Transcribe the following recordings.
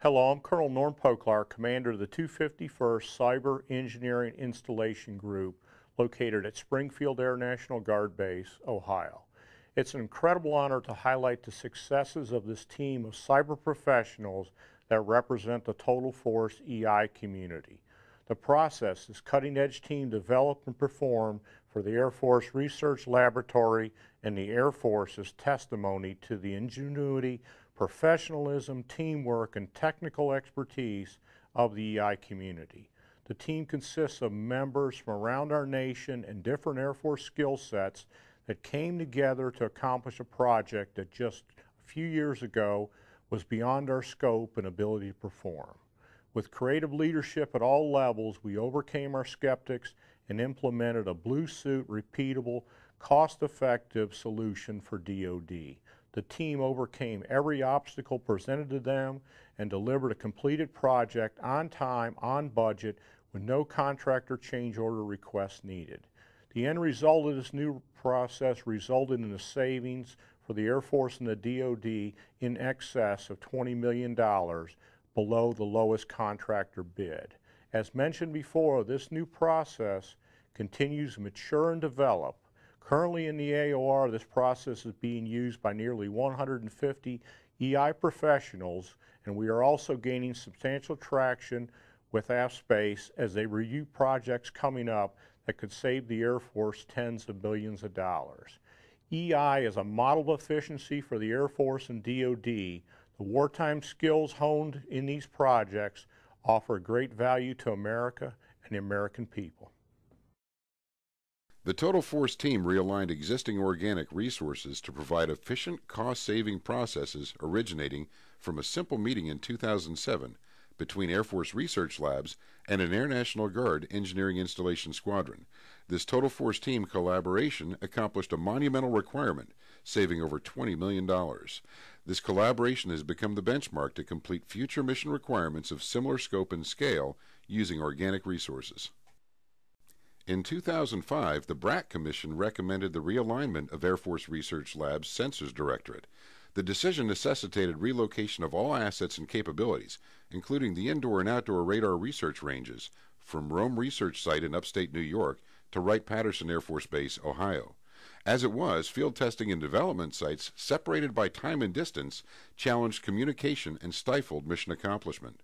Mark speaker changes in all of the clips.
Speaker 1: Hello, I'm Colonel Norm Poklar, Commander of the 251st Cyber Engineering Installation Group located at Springfield Air National Guard Base, Ohio. It's an incredible honor to highlight the successes of this team of cyber professionals that represent the Total Force EI community. The process this cutting-edge team developed and performed for the Air Force Research Laboratory and the Air Force is testimony to the ingenuity, professionalism, teamwork, and technical expertise of the EI community. The team consists of members from around our nation and different Air Force skill sets that came together to accomplish a project that just a few years ago was beyond our scope and ability to perform. With creative leadership at all levels, we overcame our skeptics and implemented a blue suit, repeatable, cost-effective solution for DoD. The team overcame every obstacle presented to them and delivered a completed project on time, on budget, with no contractor change order requests needed. The end result of this new process resulted in a savings for the Air Force and the DoD in excess of $20 million below the lowest contractor bid. As mentioned before, this new process continues to mature and develop. Currently in the AOR, this process is being used by nearly 150 EI professionals, and we are also gaining substantial traction with AFSpace as they review projects coming up that could save the Air Force tens of billions of dollars. EI is a model of efficiency for the Air Force and DoD. The wartime skills honed in these projects offer great value to America and the American people.
Speaker 2: The Total Force team realigned existing organic resources to provide efficient, cost-saving processes originating from a simple meeting in 2007 between Air Force Research Labs and an Air National Guard Engineering Installation Squadron. This Total Force team collaboration accomplished a monumental requirement, saving over $20 million. This collaboration has become the benchmark to complete future mission requirements of similar scope and scale using organic resources. In 2005, the BRAC Commission recommended the realignment of Air Force Research Labs' Sensors Directorate. The decision necessitated relocation of all assets and capabilities, including the indoor and outdoor radar research ranges, from Rome Research Site in upstate New York to Wright-Patterson Air Force Base, Ohio. As it was, field testing and development sites, separated by time and distance, challenged communication and stifled mission accomplishment.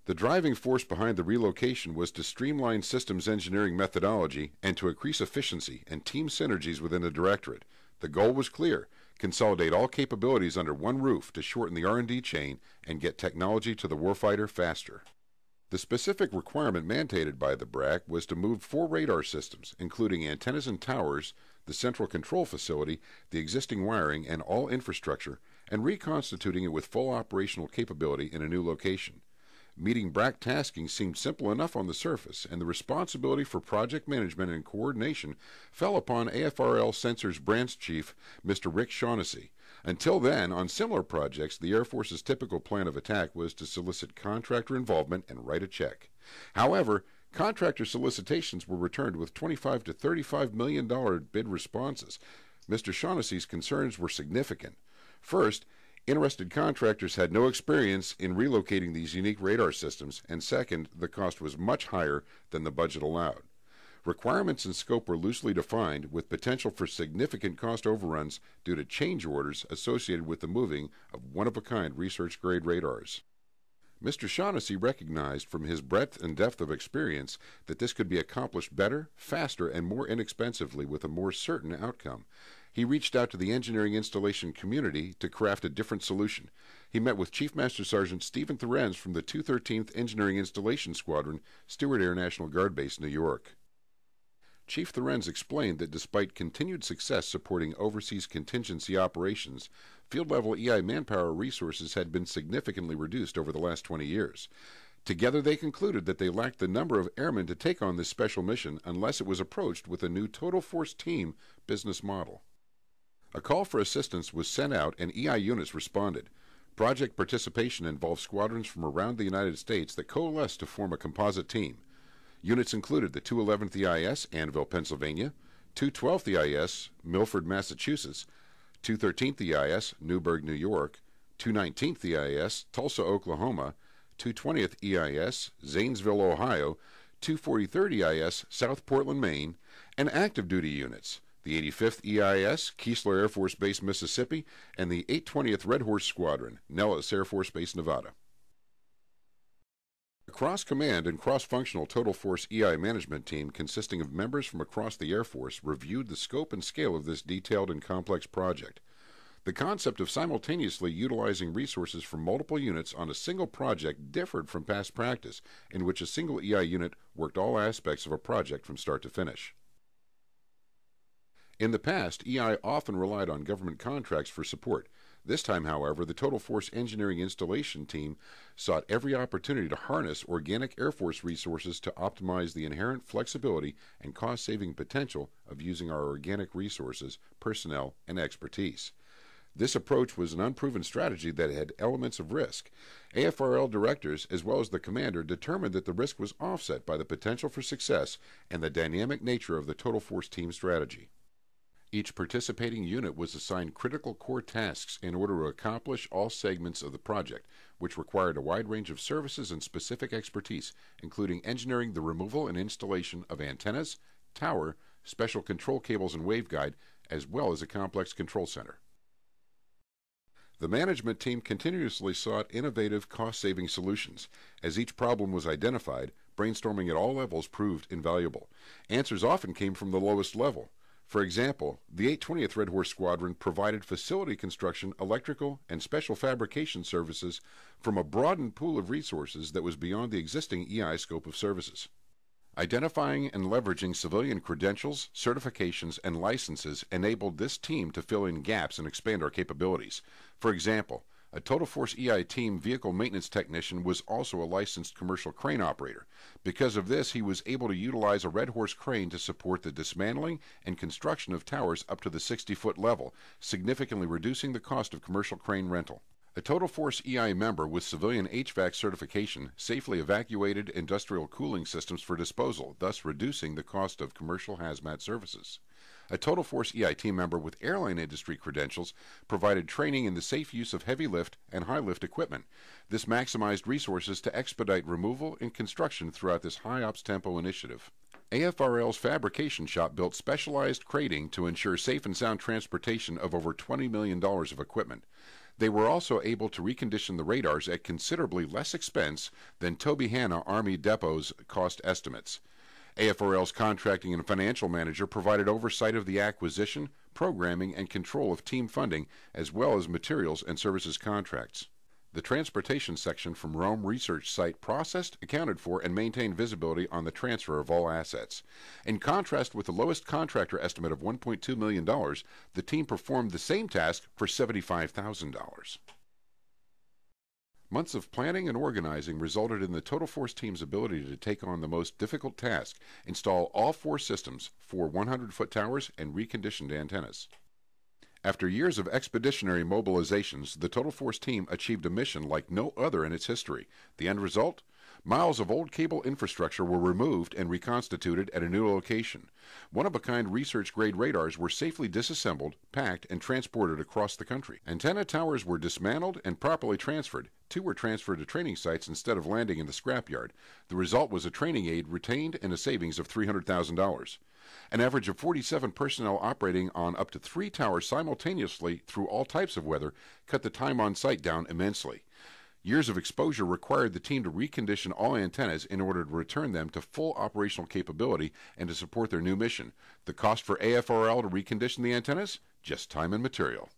Speaker 2: The driving force behind the relocation was to streamline systems engineering methodology and to increase efficiency and team synergies within the directorate. The goal was clear: consolidate all capabilities under one roof to shorten the R&D chain and get technology to the warfighter faster. The specific requirement mandated by the BRAC was to move 4 radar systems, including antennas and towers, the central control facility, the existing wiring, and all infrastructure, and reconstituting it with full operational capability in a new location. Meeting BRAC tasking seemed simple enough on the surface, and the responsibility for project management and coordination fell upon AFRL Sensors Branch Chief, Mr. Rick Shaughnessy. Until then, on similar projects, the Air Force's typical plan of attack was to solicit contractor involvement and write a check. However, contractor solicitations were returned with $25 to $35 million bid responses. Mr. Shaughnessy's concerns were significant. First, interested contractors had no experience in relocating these unique radar systems, and second, the cost was much higher than the budget allowed. Requirements and scope were loosely defined, with potential for significant cost overruns due to change orders associated with the moving of one-of-a-kind research-grade radars. Mr. Shaughnessy recognized from his breadth and depth of experience that this could be accomplished better, faster, and more inexpensively with a more certain outcome. He reached out to the engineering installation community to craft a different solution. He met with Chief Master Sergeant Stephen Thorenz from the 213th Engineering Installation Squadron, Stewart Air National Guard Base, New York. Chief Thorenz explained that despite continued success supporting overseas contingency operations, field-level EI manpower resources had been significantly reduced over the last 20 years. Together they concluded that they lacked the number of airmen to take on this special mission unless it was approached with a new Total Force team business model. A call for assistance was sent out and EI units responded. Project participation involved squadrons from around the United States that coalesced to form a composite team. Units included the 211th EIS, Annville, Pennsylvania, 212th EIS, Milford, Massachusetts, 213th EIS, Newburgh, New York, 219th EIS, Tulsa, Oklahoma, 220th EIS, Zanesville, Ohio, 243rd EIS, South Portland, Maine, and active duty units, the 85th EIS, Keesler Air Force Base, Mississippi, and the 820th Red Horse Squadron, Nellis Air Force Base, Nevada. A cross-command and cross-functional Total Force EI management team consisting of members from across the Air Force reviewed the scope and scale of this detailed and complex project. The concept of simultaneously utilizing resources from multiple units on a single project differed from past practice, in which a single EI unit worked all aspects of a project from start to finish. In the past, EI often relied on government contracts for support. This time, however, the Total Force Engineering Installation Team sought every opportunity to harness organic Air Force resources to optimize the inherent flexibility and cost-saving potential of using our organic resources, personnel, and expertise. This approach was an unproven strategy that had elements of risk. AFRL directors, as well as the commander, determined that the risk was offset by the potential for success and the dynamic nature of the Total Force team strategy. Each participating unit was assigned critical core tasks in order to accomplish all segments of the project, which required a wide range of services and specific expertise, including engineering the removal and installation of antennas, tower, special control cables and waveguide, as well as a complex control center. The management team continuously sought innovative cost-saving solutions. As each problem was identified, brainstorming at all levels proved invaluable. Answers often came from the lowest level. For example, the 820th Red Horse Squadron provided facility construction, electrical, and special fabrication services from a broadened pool of resources that was beyond the existing EI scope of services. Identifying and leveraging civilian credentials, certifications, and licenses enabled this team to fill in gaps and expand our capabilities. For example, a Total Force EI team vehicle maintenance technician was also a licensed commercial crane operator. Because of this, he was able to utilize a Red Horse crane to support the dismantling and construction of towers up to the 60-foot level, significantly reducing the cost of commercial crane rental. A Total Force EI member with civilian HVAC certification safely evacuated industrial cooling systems for disposal, thus reducing the cost of commercial hazmat services. A Total Force EI team member with airline industry credentials provided training in the safe use of heavy lift and high lift equipment. This maximized resources to expedite removal and construction throughout this high ops tempo initiative. AFRL's fabrication shop built specialized crating to ensure safe and sound transportation of over $20 million of equipment. They were also able to recondition the radars at considerably less expense than Tobyhanna Army Depot's cost estimates. AFRL's contracting and financial manager provided oversight of the acquisition, programming, and control of team funding, as well as materials and services contracts. The transportation section from Rome Research Site processed, accounted for, and maintained visibility on the transfer of all assets. In contrast with the lowest contractor estimate of $1.2 million, the team performed the same task for $75,000. Months of planning and organizing resulted in the Total Force team's ability to take on the most difficult task, install all 4 systems, 4 100-foot towers, and reconditioned antennas. After years of expeditionary mobilizations, the Total Force team achieved a mission like no other in its history. The end result? Miles of old cable infrastructure were removed and reconstituted at a new location. One-of-a-kind research-grade radars were safely disassembled, packed, and transported across the country. Antenna towers were dismantled and properly transferred. 2 were transferred to training sites instead of landing in the scrapyard. The result was a training aid retained and a savings of $300,000. An average of 47 personnel operating on up to 3 towers simultaneously through all types of weather cut the time on site down immensely. Years of exposure required the team to recondition all antennas in order to return them to full operational capability and to support their new mission. The cost for AFRL to recondition the antennas? Just time and material.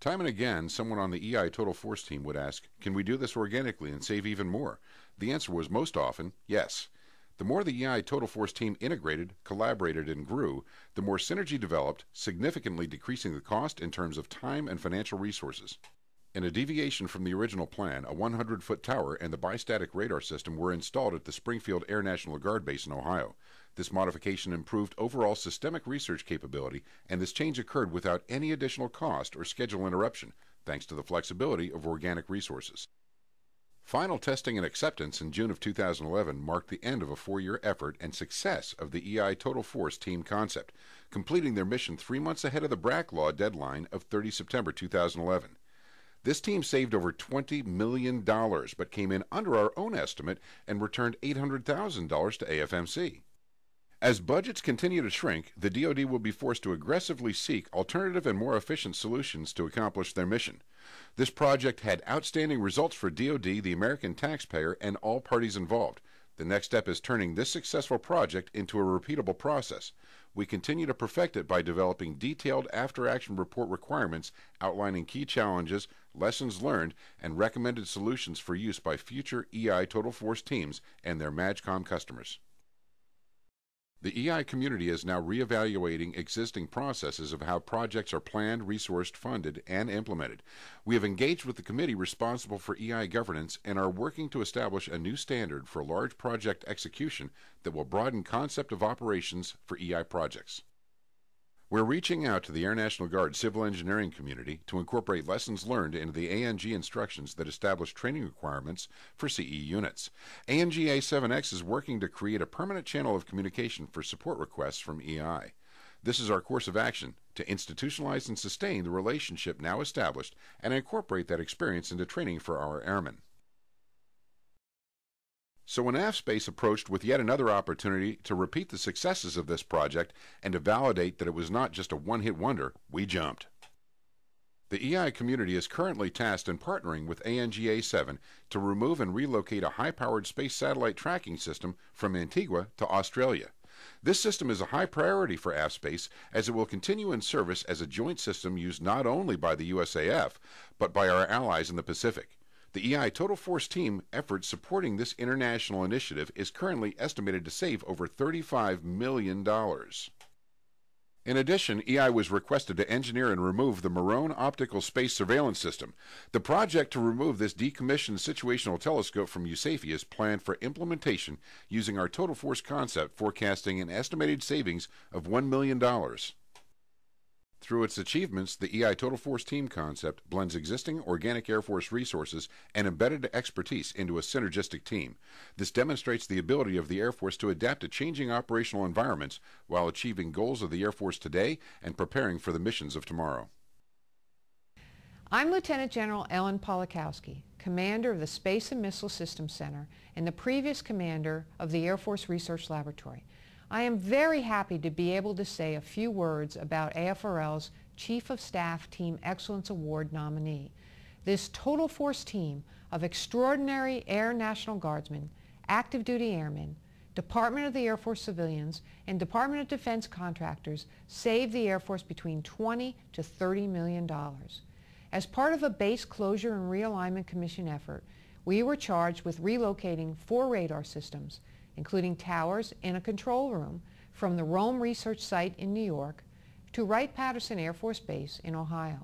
Speaker 2: Time and again, someone on the EI Total Force team would ask, can we do this organically and save even more? The answer was most often, yes. The more the EI Total Force team integrated, collaborated, and grew, the more synergy developed, significantly decreasing the cost in terms of time and financial resources. In a deviation from the original plan, a 100-foot tower and the bistatic radar system were installed at the Springfield Air National Guard Base in Ohio. This modification improved overall systemic research capability, and this change occurred without any additional cost or schedule interruption, thanks to the flexibility of organic resources. Final testing and acceptance in June of 2011 marked the end of a 4-year effort and success of the EI Total Force team concept, completing their mission 3 months ahead of the BRAC law deadline of 30 September 2011. This team saved over $20 million, but came in under our own estimate and returned $800,000 to AFMC. As budgets continue to shrink, the DoD will be forced to aggressively seek alternative and more efficient solutions to accomplish their mission. This project had outstanding results for DoD, the American taxpayer, and all parties involved. The next step is turning this successful project into a repeatable process. We continue to perfect it by developing detailed after-action report requirements outlining key challenges, lessons learned, and recommended solutions for use by future EI Total Force teams and their MAJCOM customers. The EI community is now reevaluating existing processes of how projects are planned, resourced, funded, and implemented. We have engaged with the committee responsible for EI governance and are working to establish a new standard for large project execution that will broaden concept of operations for EI projects. We're reaching out to the Air National Guard civil engineering community to incorporate lessons learned into the ANG instructions that establish training requirements for CE units. ANG A7X is working to create a permanent channel of communication for support requests from EI. This is our course of action to institutionalize and sustain the relationship now established and incorporate that experience into training for our airmen. So when AFSpace approached with yet another opportunity to repeat the successes of this project and to validate that it was not just a one-hit wonder, we jumped. The EI community is currently tasked in partnering with ANGA-7 to remove and relocate a high-powered space satellite tracking system from Antigua to Australia. This system is a high priority for AFSpace as it will continue in service as a joint system used not only by the USAF, but by our allies in the Pacific. The EI Total Force team effort supporting this international initiative is currently estimated to save over $35 million. In addition, EI was requested to engineer and remove the Marone Optical Space Surveillance System. The project to remove this decommissioned situational telescope from USAFE is planned for implementation using our Total Force concept, forecasting an estimated savings of $1 million. Through its achievements, the EI Total Force team concept blends existing organic Air Force resources and embedded expertise into a synergistic team. This demonstrates the ability of the Air Force to adapt to changing operational environments while achieving goals of the Air Force today and preparing for the missions of tomorrow.
Speaker 3: I'm Lieutenant General Ellen Polakowski, Commander of the Space and Missile Systems Center and the previous Commander of the Air Force Research Laboratory. I am very happy to be able to say a few words about AFRL's Chief of Staff Team Excellence Award nominee. This Total Force team of extraordinary Air National Guardsmen, active duty airmen, Department of the Air Force civilians, and Department of Defense contractors saved the Air Force between $20 to $30 million. As part of a base closure and realignment commission effort, we were charged with relocating 4 radar systems, including towers and a control room, from the Rome Research Site in New York to Wright-Patterson Air Force Base in Ohio.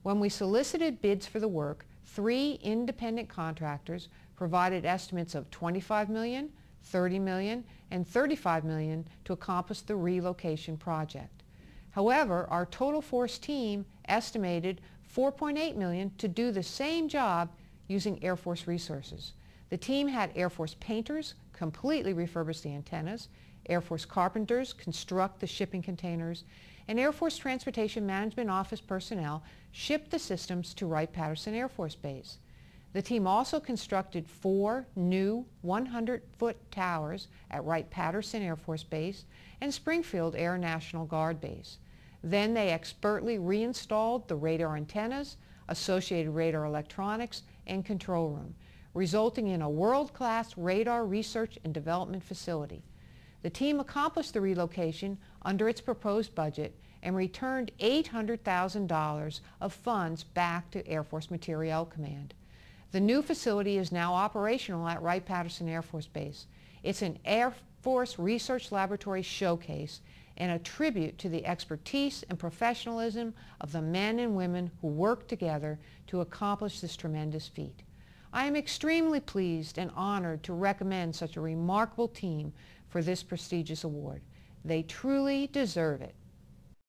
Speaker 3: When we solicited bids for the work, 3 independent contractors provided estimates of $25 million, $30 million, and $35 million to accomplish the relocation project. However, our Total Force team estimated $4.8 million to do the same job using Air Force resources. The team had Air Force painters completely refurbish the antennas, Air Force carpenters construct the shipping containers, and Air Force Transportation Management Office personnel shipped the systems to Wright-Patterson Air Force Base. The team also constructed 4 new 100-foot towers at Wright-Patterson Air Force Base and Springfield Air National Guard Base. Then they expertly reinstalled the radar antennas, associated radar electronics, and control room, resulting in a world-class radar research and development facility. The team accomplished the relocation under its proposed budget and returned $800,000 of funds back to Air Force Materiel Command. The new facility is now operational at Wright-Patterson Air Force Base. It's an Air Force Research Laboratory showcase and a tribute to the expertise and professionalism of the men and women who worked together to accomplish this tremendous feat. I am extremely pleased and honored to recommend such a remarkable team for this prestigious award. They truly deserve it.